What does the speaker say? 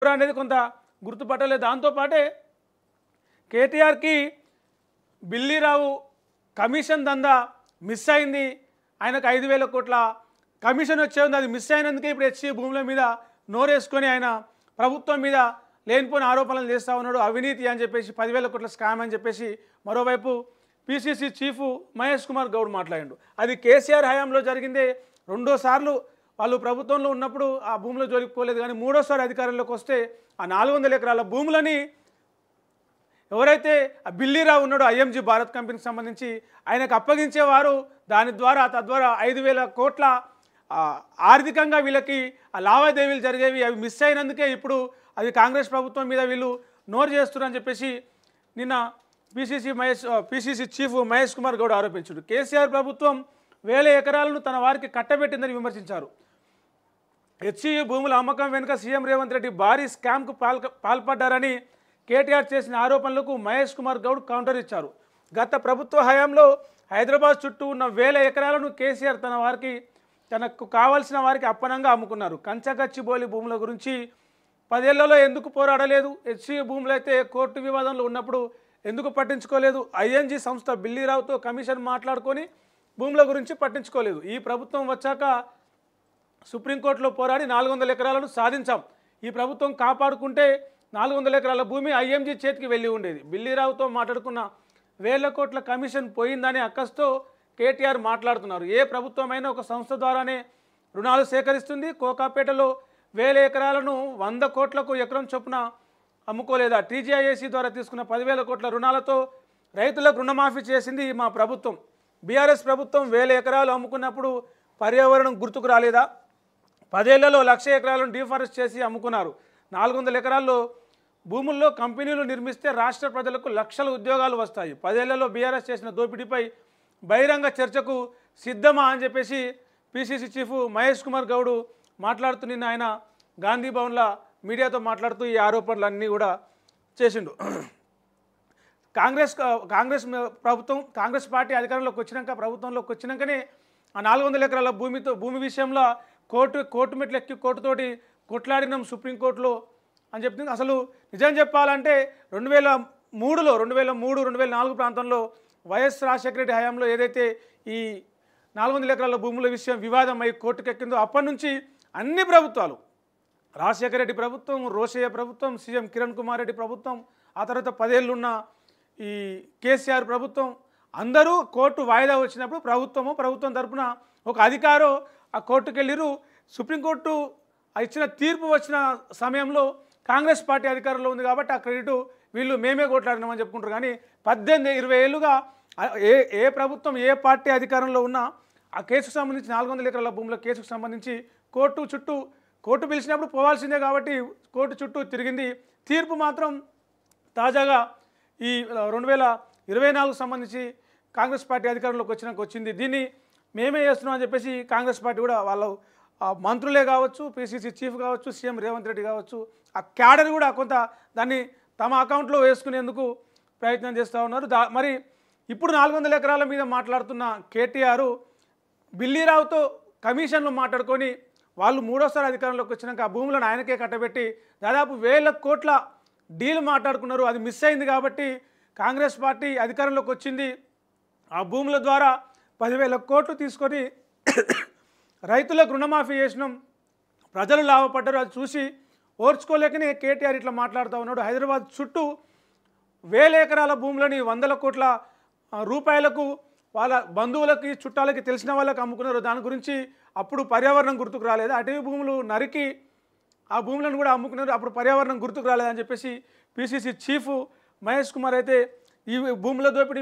అనేది కొంత గుర్తుపట్టలేదు. దాంతో పాటే కేటీఆర్కి బిల్లీరావు కమిషన్ దందా మిస్ అయింది. ఆయనకు 5,000 కోట్ల కమిషన్ వచ్చేది, అది మిస్ అయినందుకే ఇప్పుడు హెచ్సి భూముల మీద నోరేసుకొని ఆయన ప్రభుత్వం మీద లేనిపోయిన ఆరోపణలు చేస్తూ ఉన్నాడు. అవినీతి అని చెప్పేసి 10,000 కోట్ల స్కామ్ అని చెప్పేసి మరోవైపు పిసిసి చీఫ్ మహేష్ కుమార్ గౌడ్ మాట్లాడిండు. అది కేసీఆర్ హయాంలో జరిగిందే. రెండోసార్లు వాళ్ళు ప్రభుత్వంలో ఉన్నప్పుడు ఆ భూముల జోలికి పోలేదు, కానీ మూడోసారి అధికారంలోకి వస్తే ఆ 400 ఎకరాల భూములని ఎవరైతే బిల్లీరావు ఉన్నాడో ఐఎంజీ భారత్ కంపెనీకి సంబంధించి ఆయనకు అప్పగించేవారు. దాని ద్వారా తద్వారా 5,000 కోట్ల ఆర్థికంగా వీళ్ళకి ఆ లావాదేవీలు జరిగేవి. అవి మిస్ అయినందుకే ఇప్పుడు అది కాంగ్రెస్ ప్రభుత్వం మీద వీళ్ళు నోరు చేస్తున్నారని చెప్పేసి నిన్న పిసిసి చీఫ్ మహేష్ కుమార్ గౌడ్ ఆరోపించాడు. కేసీఆర్ ప్రభుత్వం 1,000 ఎకరాలను తన వారికి కట్టబెట్టిందని విమర్శించారు. హెచ్సియు భూముల అమ్మకం వెనుక సీఎం రేవంత్ రెడ్డి భారీ స్కామ్కు పాల్పడ్డారని కేటీఆర్ చేసిన ఆరోపణలకు మహేష్ కుమార్ గౌడ్ కౌంటర్ ఇచ్చారు. గత ప్రభుత్వ హయాంలో హైదరాబాద్ చుట్టూ ఉన్న 1,000 ఎకరాలను కేసీఆర్ తన వారికి తనకు కావాల్సిన వారికి అప్పనంగా అమ్ముకున్నారు. కంచగచ్చిబౌలి భూముల గురించి 10 ఏళ్లలో ఎందుకు పోరాడలేదు? హెచ్సియు భూములు అయితే కోర్టు వివాదంలో ఉన్నప్పుడు ఎందుకు పట్టించుకోలేదు? ఐఎన్జీ సంస్థ బిల్లీరావుతో కమిషన్ మాట్లాడుకొని భూముల గురించి పట్టించుకోలేదు. ఈ ప్రభుత్వం వచ్చాక సుప్రీంకోర్టులో పోరాడి 400 ఎకరాలను సాధించాం. ఈ ప్రభుత్వం కాపాడుకుంటే 400 ఎకరాల భూమి ఐఎంజీ చేతికి వెళ్ళి ఉండేది. బిల్లీరావుతో మాట్లాడుకున్న 1,000 కోట్ల కమిషన్ పోయిందని అక్కస్తో కేటీఆర్ మాట్లాడుతున్నారు. ఏ ప్రభుత్వమైనా ఒక సంస్థ ద్వారానే రుణాలు సేకరిస్తుంది. కోకాపేటలో 1,000 ఎకరాలను 100 కోట్లకు ఎకరం చొప్పున అమ్ముకోలేదా? టీజీఐఏసీ ద్వారా తీసుకున్న 10,000 కోట్ల రుణాలతో రైతులకు రుణమాఫీ చేసింది మా ప్రభుత్వం. బీఆర్ఎస్ ప్రభుత్వం 1,000 ఎకరాలు అమ్ముకున్నప్పుడు పర్యావరణం గుర్తుకు రాలేదా? 10 ఏళ్లలో 1,00,000 ఎకరాలను డీఫారెస్ట్ చేసి అమ్ముకున్నారు. 400 ఎకరాల్లో భూముల్లో కంపెనీలు నిర్మిస్తే రాష్ట్ర ప్రజలకు లక్షల ఉద్యోగాలు వస్తాయి. 10 ఏళ్లలో బీఆర్ఎస్ చేసిన దోపిడీపై బహిరంగ చర్చకు సిద్ధమా అని చెప్పేసి పిసిసి చీఫ్ మహేష్ కుమార్ గౌడ్ మాట్లాడుతూ నిన్న ఆయన గాంధీ భవన్లో మీడియాతో మాట్లాడుతూ ఈ ఆరోపణలన్నీ కూడా చేసిండు. కాంగ్రెస్ ప్రభుత్వం కాంగ్రెస్ పార్టీ అధికారంలోకి వచ్చినాక ప్రభుత్వంలోకి వచ్చినాకనే ఆ 400 ఎకరాల భూమి విషయంలో కోర్టు మెట్లు ఎక్కి కోర్టుతోటి కొట్లాడినాం సుప్రీంకోర్టులో అని చెప్తుంది. అసలు నిజం చెప్పాలంటే 2003, 2004 ప్రాంతంలో వైఎస్ రాజశేఖర రెడ్డి హయాంలో ఏదైతే ఈ 400 ఎకరాల భూముల విషయం వివాదం అయి కోర్టుకెక్కిందో అప్పటి నుంచి అన్ని ప్రభుత్వాలు, రాజశేఖర రెడ్డి ప్రభుత్వం, రోషయ్య ప్రభుత్వం, సీఎం కిరణ్ కుమార్ రెడ్డి ప్రభుత్వం, ఆ తర్వాత 10 ఏళ్ళున్న ఈ కేసీఆర్ ప్రభుత్వం, అందరూ కోర్టు వాయిదా వచ్చినప్పుడు ప్రభుత్వం తరపున ఒక అధికారో ఆ కోర్టుకు వెళ్ళిరు. సుప్రీంకోర్టు ఇచ్చిన తీర్పు వచ్చిన సమయంలో కాంగ్రెస్ పార్టీ అధికారంలో ఉంది కాబట్టి ఆ క్రెడిట్ వీళ్ళు మేమే కొట్లాడినామని చెప్పుకుంటారు. కానీ 18-20 ఏళ్ళుగా ఏ ప్రభుత్వం ఏ పార్టీ అధికారంలో ఉన్నా ఆ కేసుకు సంబంధించి 400 ఎకరాల భూముల కేసుకు సంబంధించి కోర్టు పిలిచినప్పుడు పోవాల్సిందే కాబట్టి కోర్టు చుట్టూ తిరిగింది. తీర్పు మాత్రం తాజాగా ఈ 2024 సంబంధించి కాంగ్రెస్ పార్టీ అధికారంలోకి వచ్చింది. దీన్ని మేమే చేస్తున్నాం అని చెప్పేసి కాంగ్రెస్ పార్టీ కూడా వాళ్ళు మంత్రులే కావచ్చు, పిసిసి చీఫ్ కావచ్చు, సీఎం రేవంత్ రెడ్డి కావచ్చు, ఆ క్యాడర్ కూడా కొంత దాన్ని తమ అకౌంట్లో వేసుకునేందుకు ప్రయత్నం చేస్తూ ఉన్నారు. మరి ఇప్పుడు 400 ఎకరాల మీద మాట్లాడుతున్న కేటీఆర్ బిల్లీరావుతో కమిషన్లు మాట్లాడుకొని వాళ్ళు మూడోసారి అధికారంలోకి వచ్చినాక ఆ భూములను ఆయనకే కట్టబెట్టి దాదాపు 1,000 కోట్ల డీల్ మాట్లాడుకున్నారు. అది మిస్ అయింది కాబట్టి కాంగ్రెస్ పార్టీ అధికారంలోకి వచ్చింది. ఆ భూముల ద్వారా 10,000 కోట్లు తీసుకొని రైతులకు రుణమాఫీ చేసినాం, ప్రజలు లాభపడ్డారు. అది చూసి ఓర్చుకోలేకనే కేటీఆర్ ఇట్లా మాట్లాడుతూ ఉన్నాడు. హైదరాబాద్ చుట్టూ 1,000 ఎకరాల భూములని 100 కోట్ల రూపాయలకు వాళ్ళ బంధువులకి చుట్టాలకి తెలిసిన వాళ్ళకి అమ్ముకున్నారు. దాని గురించి అప్పుడు పర్యావరణం గుర్తుకు రాలేదు. అటవీ భూములు నరికి ఆ భూములను కూడా అమ్ముకున్నారు. అప్పుడు పర్యావరణం గుర్తుకు రాలేదని చెప్పేసి పిసిసి చీఫ్ మహేష్ కుమార్ అయితే ఈ భూముల దోపిడీ